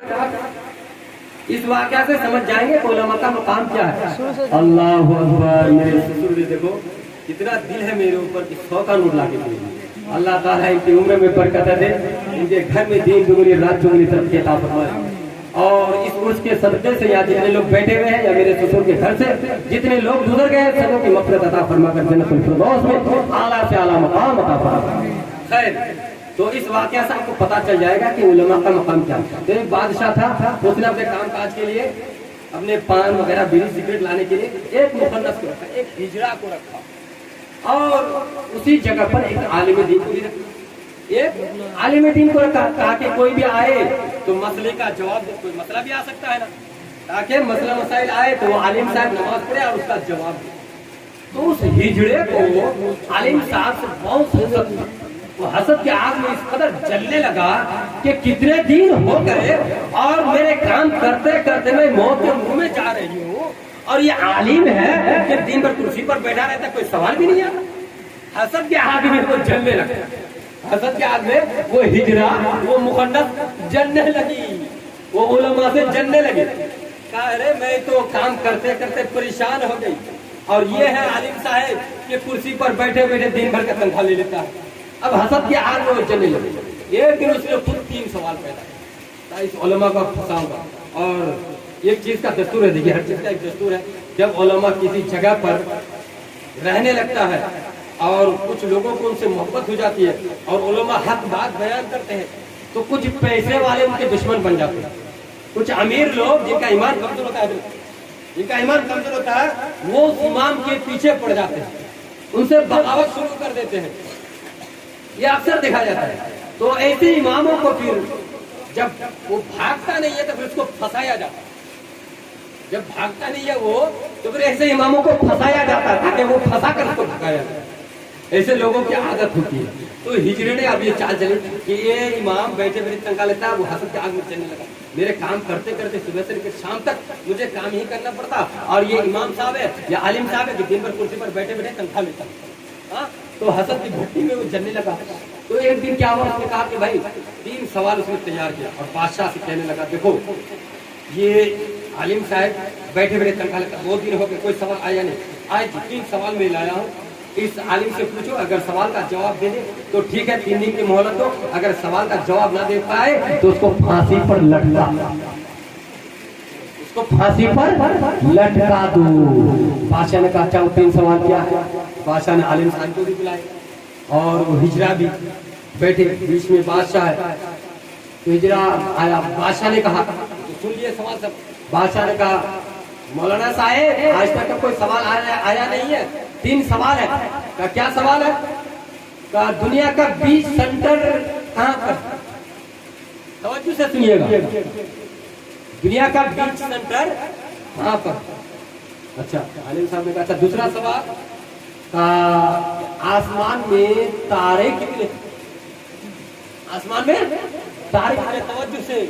اس واقعہ سے سمجھ جائیں گے علماء کا مقام کیا ہے. اللہ اکبر. میرے سسر نے دیکھو کتنا دل ہے میرے اوپر کہ 100 کا نوٹ لا کے دیے. اللہ تعالیٰ ان کی عمر میں برکت دے, ان کے گھر میں دین دگنی رات چگنی ترقی عطا فرمائے. اور اس عرس کے صدقے سے یہاں جتنے لوگ بیٹھے ہوئے ہیں یا میرے سسر کے گھر سے جتنے لوگ گزر گئے سبوں کی مغفرت عطا فرما کر جنت الفردوس میں اعلیٰ سے اعلیٰ مقام عطا فرما. خیر, تو اس واقعہ سے آپ کو پتا چل جائے گا کہ علماء کا مقام کیا ہے. تو ایک بادشاہ تھا, اس نے اپنے کام کاج کے لیے اپنے پان وغیرہ بیڑی سگریٹ لانے کے لیے ایک مخنث کو رکھا, ایک ہجڑا کو رکھا, اور اسی جگہ پر ایک عالم دین کو بھی رکھا. ایک عالم دین کو رکھا تاکہ کوئی بھی آئے تو مسئلے کا جواب دے. کوئی مسئلہ بھی آ سکتا ہے نا, تاکہ مسئلہ مسائل آئے تو وہ عالم صاحب نماز پڑھے اور اس کا جواب دے. تو اس ہجڑے کو عالم صاحب سے بہت حسد تھا. وہ حسد کے آگ میں اس قدر جلنے لگا کہ کتنے دن ہو گئے اور میرے کام کرتے کرتے میں موت کے منہ میں جا رہی ہوں, اور یہ عالم ہے کہ دن بھر کرسی پر بیٹھا رہتا, کوئی سوال بھی نہیں آتا. حسد کے آگ میں وہ جلنے لگا. حسد کے آگ میں وہ ہجرا, وہ مخنث جلنے لگی, وہ علماء سے جلنے لگی. کہا ارے میں تو کام کرتے کرتے پریشان ہو گئی, اور یہ ہے عالم صاحب کہ کرسی پر بیٹھے بیٹھے دن بھر کا تنخواہ لے لیتا ہے. اب حسد کے آگ میں وہ جلنے لگے. ایک دن اس نے خود 3 سوال پیدا کیا, اس علماء کو پھنساؤں گا. اور ایک چیز کا دستور ہے, دیکھیے ہر چیز کا ایک دستور ہے. جب علماء کسی جگہ پر رہنے لگتا ہے اور کچھ لوگوں کو ان سے محبت ہو جاتی ہے اور علماء حق بات بیان کرتے ہیں, تو کچھ پیسے والے ان کے دشمن بن جاتے ہیں. کچھ امیر لوگ جن کا ایمان کمزور ہوتا ہے وہ امام کے پیچھے پڑ جاتے ہیں, ان سے بغاوت شروع کر دیتے ہیں. یہ اکثر دیکھا جاتا ہے. تو ایسے اماموں کو پھر جب وہ بھاگتا نہیں ہے تو پھر اس کو پھنسایا جاتا ہے. جب بھاگتا نہیں ہے وہ تو پھر ایسے اماموں کو پھنسایا جاتا ہے تاکہ وہ پھنسا کر اس کو بھگایا جائے. ایسے لوگوں کی عادت ہوتی ہے. تو ہجرے نے اب یہ چال چلی کہ یہ امام بیٹھے بیٹھے تنخواہ لیتا ہے, وہ حسد کے آگ میں چلنے لگا. میرے کام کرتے کرتے صبح سے لے کر شام تک مجھے کام ہی کرنا پڑتا, اور یہ امام صاحب ہے یا عالم صاحب ہے کہ دن بھر کرسی پر بیٹھے بیٹھے تنخواہ لیتا. تو حسد کی بھٹی میں وہ جلنے لگا. تو ایک دن کیا ہوا, اس نے کہا کہ بھائی 3 سوال اس نے تیار کیا, اور بادشاہ سے کہنے لگا دیکھو یہ عالم صاحب بیٹھے بیٹھے تنخواہ لیتا, 2 دن ہو گئے کوئی سوال آیا نہیں. آج 3 سوال میں لایا ہوں, اس عالم سے پوچھو, اگر سوال کا جواب دے دے تو ٹھیک ہے 3 دن کی مہلت دو, اگر سوال کا جواب نہ دے پائے تو اس کو پھانسی پر لٹکا, اس کو پھانسی پر لٹکا دو. بادشاہ نے کہا چاہو 3 سوال کیا ہے. بادشاہ نے عالم صاحب کو بھی بلائے اور وہ ہجرا بھی بیٹھے, بیچ میں بادشاہ ہے. تو ہجرا آیا, بادشاہ نے کہا تو سن لیے سوال سب. بادشاہ نے کہا مولانا صاحب آج تک کوئی سوال آیا نہیں ہے, 3 سوال ہے. کہا کیا سوال ہے؟ کہا دنیا کا بیچ سینٹر کہاں پر؟ توجہ سے سنیے گا, دنیا کا بیچ سینٹر کہاں پر؟ اچھا عالم صاحب نے کہا اچھا دوسرا سوال, آسمان میں تارے کتنے؟ آسمان میں تارے کتنے؟ توجہ سے.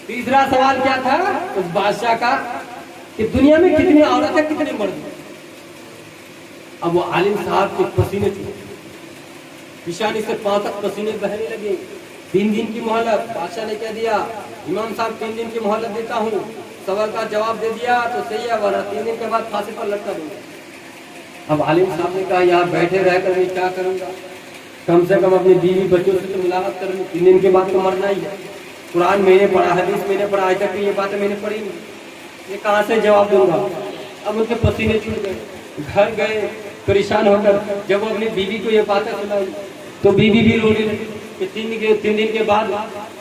تیسرا سوال کیا تھا اس بادشاہ کا کہ دنیا میں کتنی عورتیں کتنے مرد؟ اب وہ عالم صاحب کے پسینے تھے, پیشانی سے پاؤں تک پسینے بہنے لگے. 3 دن کی مہلت. بادشاہ نے کہہ دیا امام صاحب 3 دن کی مہلت دیتا ہوں, سوال کا جواب دے دیا تو صحیح ہے, ورنہ 3 دن کے بعد پھانسی پر لٹکا دوں گا. اب عالم صاحب نے کہا یہاں بیٹھے رہ کر میں کیا کروں گا, کم سے کم اپنی بیوی بچوں سے تو ملاقات کروں. 3 دن کے بعد تو مرنا ہی ہے. قرآن میں نے پڑھا, حدیث میں نے پڑھا, آج تک یہ باتیں میں نے پڑھی نہیں, یہ کہاں سے جواب دوں گا. اب ان کے پسینے چھوٹ گئے, گھر گئے پریشان ہو کر. جب وہ اپنی بیوی کو یہ باتیں سنائی تو بیوی بھی رونے لگی کہ 3 دن کے بعد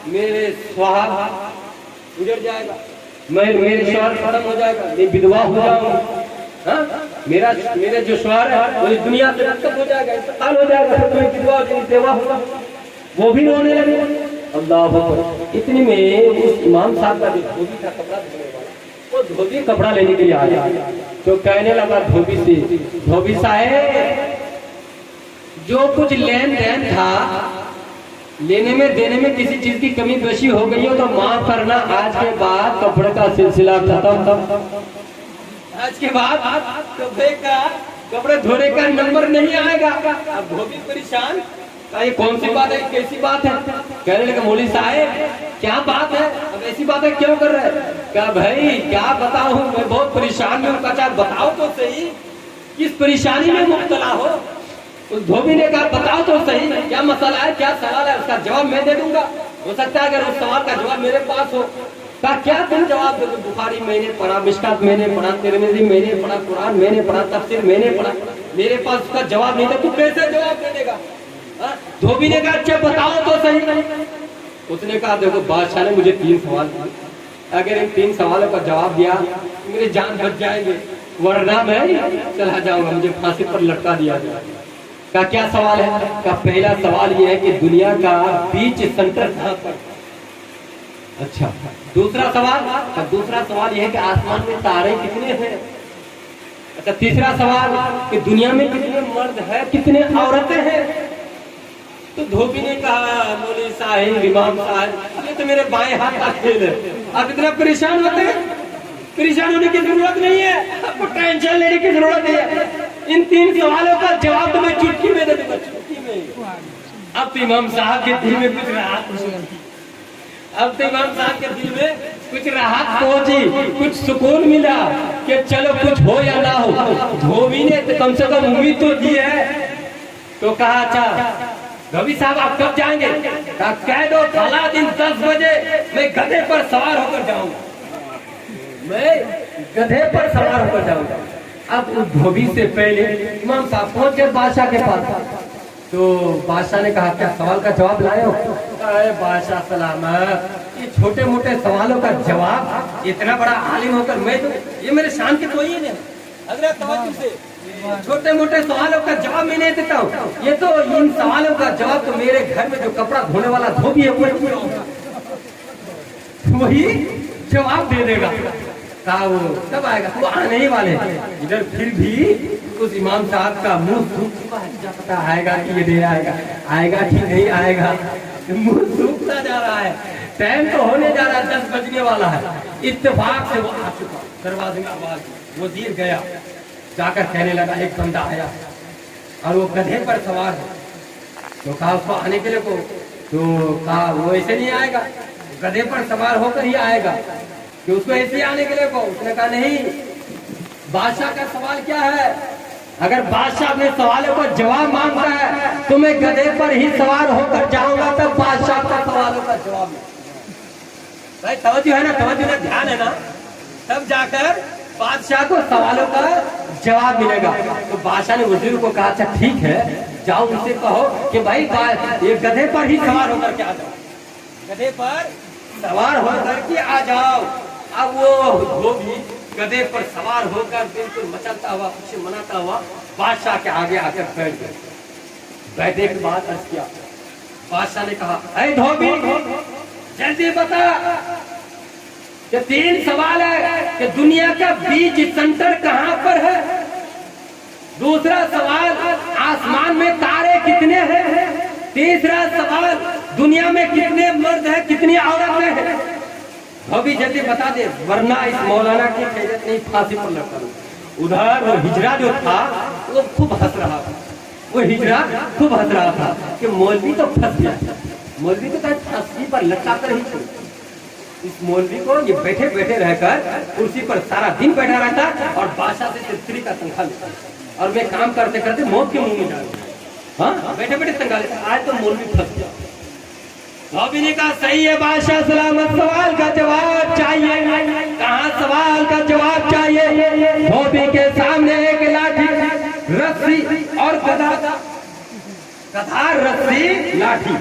میرے سہاگ اجڑ جائے گا, میرے شوہر ختم ہو جائے گا, میں بدوا ہو جاؤں گا, میرا جو شوہر ہے وہ اس دنیا سے رخصت ہو جائے گا, انتقال ہو جائے گا, تو میں بدوا بیوہ ہوگا. وہ بھی رونے لگے. اللہ اکبر. اتنی میں اس امام صاحب کا جو دھوبی تھا کپڑا دھونے والا, وہ دھوبی کپڑا لینے کے لیے آیا تو کہنے لگا دھوبی سے, دھوبی صاحب جو کچھ لین دین تھا لینے میں دینے میں کسی چیز کی کمی بیشی ہو گئی ہو تو معاف کرنا, آج کے بعد کپڑے کا سلسلہ ختم. آج کے بعد کپڑے دھونے کا نمبر نہیں آئے گا. اب دھوبی پریشان, ये कौन सी बात है, कैसी बात है? कहने लगे मौलवी साहब क्या बात है, अब ऐसी बातें क्यों कर रहे हैं? क्या भाई क्या बताऊं, मैं बहुत परेशान में हूँ। कहा बताओ तो सही किस परेशानी में मुब्तला हो। उस धोबी ने कहा बताओ तो सही क्या मसला है, क्या सवाल है, उसका जवाब मैं दे दूंगा। हो सकता है अगर उस सवाल का जवाब मेरे पास हो। कहा क्या तुम जवाब दे दो? बुखारी मैंने पढ़ा, मिशकात मैंने पढ़ा, तिरमिज़ी मैंने पढ़ा, कुरान मैंने पढ़ा, तफसीर मैंने पढ़ा, मेरे पास उसका जवाब नहीं था, तू कैसे जवाब दे देगा? धोबी ने कहा अच्छा बताओ तो सही। उसने कहा देखो बादशाह ने मुझे 3 सवाल दिए, अगर इन 3 सवालों का जवाब दिया मेरी जान बच जाएंगे, वरना मैं चला जाऊंगा, मुझे फांसी पर लटका दिया जाएगा। का क्या सवाल है? का पहला सवाल ये है कि दुनिया का बीच सेंटर कहाँ पर? अच्छा। दूसरा सवाल ये है कि आसमान में तारे कितने हैं? अच्छा। तीसरा सवाल कि दुनिया में कितने मर्द है, कितने औरतें हैं? तो धोबी ने कहा मौलवी साहब, इमाम साहब, ये तो मेरे बाएं हाथ का खेल है, आप इतना परेशान होते हैं? परेशान होने की जरूरत नहीं है, आपको टेंशन लेने की जरूरत नहीं है। इन 3 सवालों का जवाब तो मैं चुटकी में दे दूंगा, चुटकी में। अब तो इमाम साहब के दिल में कुछ राहत पहुंची, कुछ सुकून मिला कि चलो कुछ हो या ना हो, धोबी ने तो कम से कम उम्मीद तो दी है। तो कहा अच्छा धोबी साहब आप कब जाएंगे? कह दो फला दिन 10 बजे मैं गधे पर सवार होकर जाऊंगा, मैं गधे पर सवार होकर जाऊंगा। अब उस धोबी से पहले इमाम साहब पहुंच गए बादशाह के पास। तो बादशाह ने कहा क्या सवाल का जवाब लाए हो? अरे बादशाह सलामत, ये छोटे मोटे सवालों का जवाब, इतना बड़ा आलिम होकर मैं तो, ये मेरे शान के तो ही नहीं। अगर तवज्जो से छोटे मोटे सवालों का जवाब मैं नहीं देता हूँ, ये तो इन सवालों का जवाब तो मेरे घर में जो कपड़ा धोने वाला धोबी है वही जवाब दे देगा। कहा वो कब आएगा? वो आने ही वाले। इधर फिर भी उस इमाम साहब का मुंह सूखता है, क्या पता आएगा कि ये देर आएगा कि नहीं आएगा, मुंह सूखता जा रहा है। टाइम तो होने जा रहा है, 10 बजने वाला है। इत्तेफाक से वो आ चुका, दरवाजे में आवाज, वजीर गया, जाकर कहने लगा एक बंदा आया और वो गधे पर सवार है। तो कहा उसको आने के लिए को, तो कहा वो ऐसे नहीं आएगा, गधे पर सवार होकर ही आएगा, कि उसको ऐसे आने के लिए को। उसने कहा नहीं, बादशाह का सवाल क्या है? अगर बादशाह अपने सवालों का जवाब मांगता है तो मैं गधे पर ही सवार होकर जाऊंगा, तब बादशाह का सवालों का जवाब। भाई तवज्जो है ना, तवज्जो ना, ध्यान है ना, तब जाकर बादशाह को सवालों का जवाब मिलेगा। तो बादशाह ने वजीर को कहा अच्छा ठीक है, जाओ उनसे कहो कि भाई ये गधे पर ही सवार होकर के आ जाओ, गधे पर सवार होकर के आ जाओ। अब वो धोबी गधे पर सवार होकर बिल्कुल मचलता हुआ, खुशी मनाता हुआ बादशाह के आगे आकर बैठ गए। बैठने के बाद अर्ज किया, बादशाह ने कहा ऐ धोबी जल्दी बता कि 3 सवाल है कि दुनिया का बीज सेंटर कहाँ पर है। दूसरा सवाल आसमान में तारे कितने हैं। तीसरा सवाल दुनिया में कितने मर्द हैं, कितनी औरतें हैं। धोबी जल्दी बता दे, वरना इस मौलाना की खैरियत नहीं, फांसी पर लटका दूं। उधर वो हिजरा जो था वो खूब हंस रहा था, वो हिजरा खूब हंस रहा था कि मौलवी तो फंस गया, मौलवी तो फांसी पर लटका कर ही छोड़। इस मौलवी को ये बैठे बैठे रहकर कुर्सी पर सारा दिन बैठा रहता और बादशाह से फ्री का तनख्वाह लेता, और मैं काम करते करते मौत के मुंह में जा रहा। हाँ बैठे बैठे तनख्वाह लेता। आज तो मौलवी फंस गया। धोबी ने कहा सही है बादशाह सलामत, सवाल का जवाब चाहिए। कहाँ सवाल का जवाब चाहिए? धोबी के सामने एक लाठी, रस्सी और गधा, रस्सी लाठी।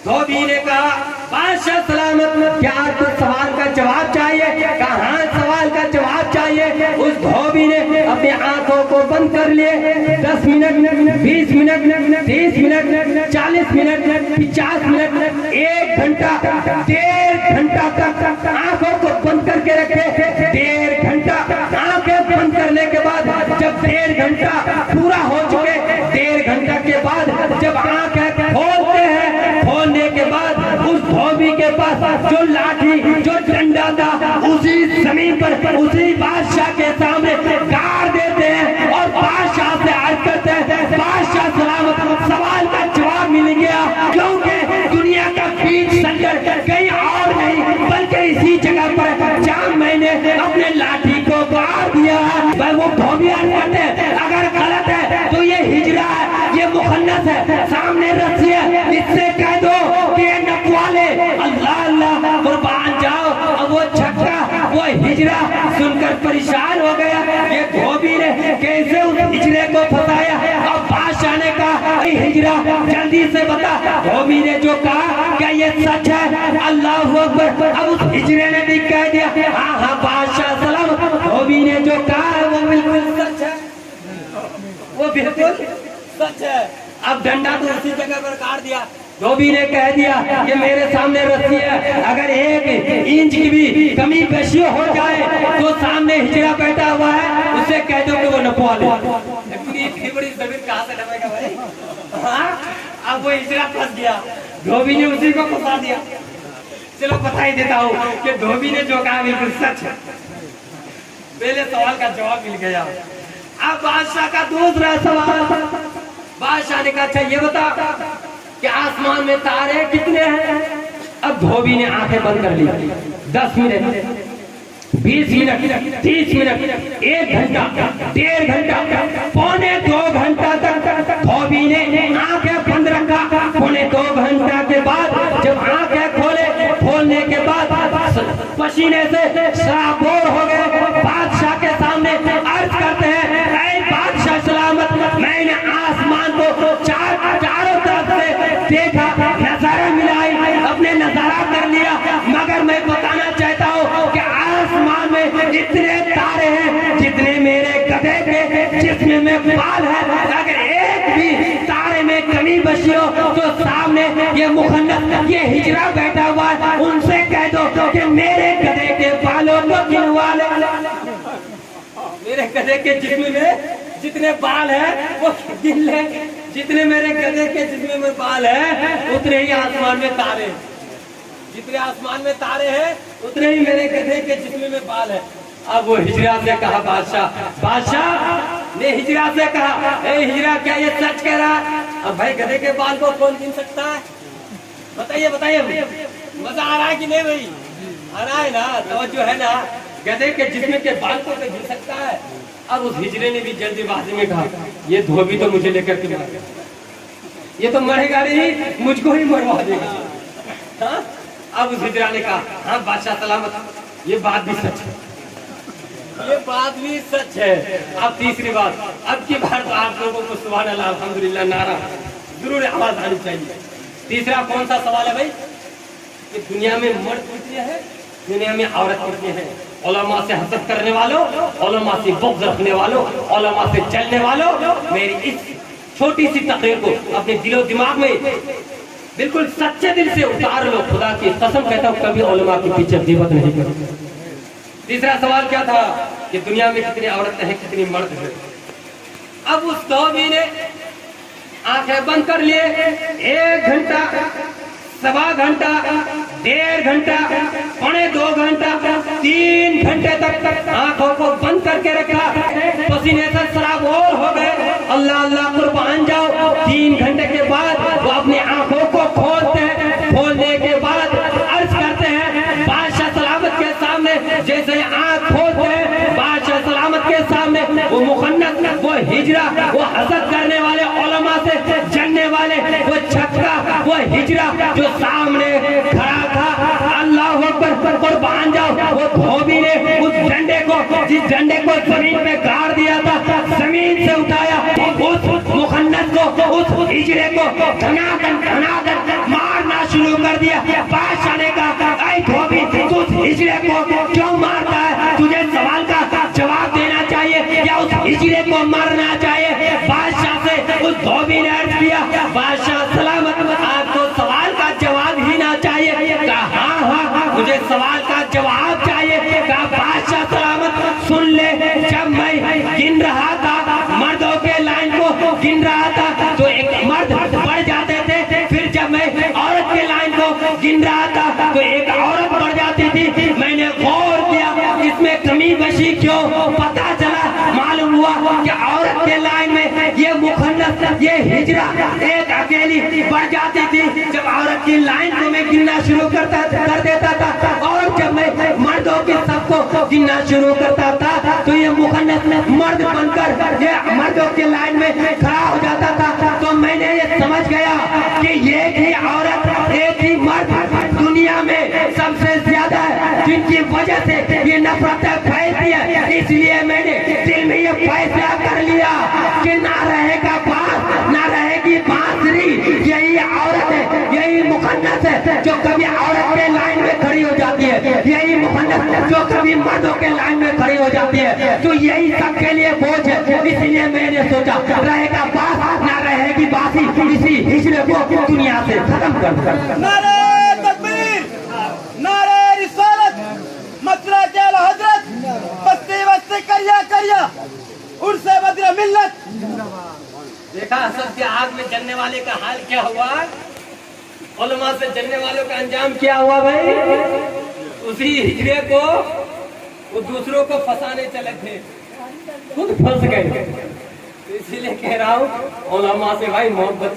धोबी ने कहा बादशाह सलामत, क्या आपको सवाल का जवाब चाहिए? कहाँ सवाल का जवाब चाहिए? उस धोबी ने अपनी आंखों को बंद कर लिए। 10 minute, 20 minute, 30 minute, 40 minute, 50 minute, 1 घंटा, 1.5 घंटा तक आंखों को बंद करके रखे। 1.5 घंटा आंखें बंद करने के बाद जब 1.5 घंटा पूरा हो चुके, 1.5 घंटा के बाद जब आंखें खोलते हैं, खोलने के बाद उस धोबी के पास जो लाठी, जो डंडा था, उसी जमीन पर उसी बादशाह के सामने गाड़ देते हैं और बादशाह से अर्ज करते हैं बादशाह सलामत, सवाल का जवाब मिल गया। दरिया पर जहाँ मैंने अपने लाठी को गाड़ दिया, वो धोबिया कहते हैं अगर गलत है तो ये हिजरा है, ये मुखन्नस है, सामने रस्सी है, इससे कह दो कि ये नपवाले। अल्लाह अल्लाह कुर्बान जाओ। अब वो छक्का वो हिजरा सुनकर परेशान हो गया, ये धोबी ने कैसे उस हिजरे को फंसाया। अब बादशाह ने कहा हिजरा जल्दी से बता। धोबी ने जो कहा क्या ये सच है? अल्लाह अकबर। अब उस हिजरे ने भी कह दिया हाँ हाँ बादशाह सलाम, धोबी ने जो कहा वो बिल्कुल सच है, वो बिल्कुल सच है। अब डंडा तो उसी जगह पर काट दिया। धोबी ने कह दिया कि मेरे सामने रस्सी है, अगर 1 इंच की भी कमी पेशी हो जाए तो सामने हिजरा बैठा हुआ है, उससे कह दो कि वो नपवा ले। इतनी बड़ी जमीन कहाँ से नपेगा भाई? हाँ, अब वो हिजरा फंस गया, धोबी ने उसी को फंसा दिया। चलो बता ही देता हूँ कि धोबी ने जो कहा बिल्कुल सच है। पहले सवाल का जवाब मिल गया। अब बादशाह का दूसरा सवाल, बादशाह ने कहा अच्छा ये बता कि आसमान में तारे कितने हैं? अब धोबी ने आंखें बंद कर ली। 10 मिनट, 20 मिनट, 30 मिनट, 1 घंटा, 1.5 घंटा, पौने 2 घंटा तक धोबी ने आंखें बंद रखा। पौने 2 घंटा के बाद जब आंखें खोलने के बाद पसीने से सराबोर हो गए, बादशाह के सामने अर्ज करते हैं ऐ बादशाह सलामत, मैंने आसमान को चारों तरफ से देखा, नजारा मिलाई, अपने नजारा कर लिया, मगर मैं बताना चाहता हूँ कि आसमान में इतने तारे हैं जितने मेरे गधे के जिस्म में बाल है। अगर एक भी तारे में कमी बची हो तो सामने ये मुखन्नस ये हिजरा बैठा हुआ है, उनसे कह दो कि मेरे गधे के बालों को गिनवा ले। मेरे गधे के जिस्म में जितने बाल है वो गिन ले, जितने मेरे गधे के जिस्म में बाल है उतने ही आसमान में तारे, जितने आसमान में तारे हैं उतने ही मेरे गधे के जिस्म में बाल है। अब वो हिजरा से कहा बादशाह ने हिजरा से कहा ए हिजरा क्या ये सच कह रहा है? अब भाई गधे के बाल को कौन गिन सकता है? बताइए बताइए, मजा आ रहा है कि नहीं भाई? आ रहा है ना, तवज्जो है ना? गधे के जिस्म के बाल को गिन सकता है? अब उस हिजरे ने भी जल्दीबाजी में कहा ये धोबी तो मुझे लेकर के मारेगा, ये तो मरेगा नहीं, मुझको ही मरवा देगा। हाँ? अब उस हिजरा ने कहा हाँ बादशाह सलामत, ये बात भी सच है, ये बात भी सच है। अब तीसरी बात, अब की बार तो आप लोगों को सुभान अल्लाह अल्हम्दुलिल्लाह नारा जरूर आवाज आनी चाहिए। तीसरा कौन सा सवाल है भाई कि दुनिया में मर्द कितने हैं, दुनिया में औरत कितने हैं? उलमा से हसद करने वालों, उलमा से बुग़्ज़ रखने वालों, उलमा से चलने वालों, मेरी इस छोटी सी तकरीर को अपने दिलो दिमाग में बिल्कुल सच्चे दिल से उतार लो। खुदा की कसम कहता हूँ कभी उलमा के पीछे ग़ीबत नहीं करो। तीसरा सवाल क्या था कि दुनिया में कितनी औरतें हैं, कितनी मर्द हैं? अब उस धोबी ने आंखें बंद कर लिए, 1 घंटा, 1.25 घंटा, 1.5 घंटा, पौने 2 घंटा, 3 घंटे तक आंखों को बंद करके रखा, पसीने से सराबोर हो गए। अल्लाह अल्लाह कुर्बान जाओ। 3 घंटे के बाद वो अपनी आंखों को खोलते हैं, खोलने के बाद अर्ज करते हैं बादशाह सलामत के सामने, जैसे आंख खोलते हैं बादशाह सलामत के सामने वो मुखन्नस, वो हिजरा, वो हसद करने वाले उलमा से जलने वाले वो छक्का, वो हिजरा जो सामने खड़ा था, अल्लाह अकबर कुर्बान जाओ, वो धोबी ने उस डंडे को, जिस डंडे को जमीन पे गाड़ दिया था, जमीन से उठाया, उस मुखन्नस को, उस हिजरे को धनाधन मारना शुरू कर दिया। बादशाह ने कहा ऐ धोबी तू उस हिजरे को क्यों मारता है? तुझे सवाल का जवाब देना चाहिए या उस हिजरे को मारना चाहिए? बादशाह से उस धोबी ने अर्ज किया बादशाह सलामत, आपको सवाल का जवाब ही ना चाहिए? कहा हाँ मुझे सवाल का जवाब चाहिए। कहा बादशाह सलामत सुन ले, जब मैं गिन रहा था, मर्दों के लाइन को गिन रहा था तो एक मर्द बढ़ जाते थे, फिर जब मैं औरत के लाइन को गिन रहा था तो एक औरत बढ़ जाती थी। मैंने गौर किया इसमें कमी बशी क्यों, पता चला मालूम हुआ कि औरत के लाइन में ये मुखन्नस, ये हिजरा एक अकेली बढ़ जाती थी। जब औरत की लाइन को मैं गिनना शुरू कर देता था और जब मैं मर्द गिनना शुरू करता था तो ये मुखन्नस मर्द बनकर ये मर्दों के लाइन में खड़ा हो जाता था। तो मैंने ये समझ गया कि एक ही औरत एक ही मर्द दुनिया में सबसे ज्यादा है, जिनकी वजह से ये नफरतें फैलती है। इसलिए मैंने दिल में ये फैसला कर लिया कि ना रहेगा बांस ना रहेगी बांसुरी, यही औरत है, यही मुखन्नस है जो कभी औरत के लाइन में खड़ी हो जाती है, यही मुखन्नस जो कभी मर्दों के लाइन में खड़ी हो जाती है। तो यही सबके लिए बोझ है। इसलिए मैंने सोचा रहेगा बांस ना रहेगी बांसी, इसी हिजड़े को दुनिया से खत्म कर। नारे तकबीर, नारे रिसालत, मसला के हजरत, बस्ती बस्ती करिया करिया, उनसे बदला मिल्लत। देखा सबसे आग में जलने वाले का हाल क्या हुआ, उलमा से जलने वालों का अंजाम क्या हुआ भाई। उसी हिजड़े को वो दूसरों को फंसाने चले थे, खुद फंस गए। इसीलिए कह रहा हूँ उलमा से भाई मोहब्बत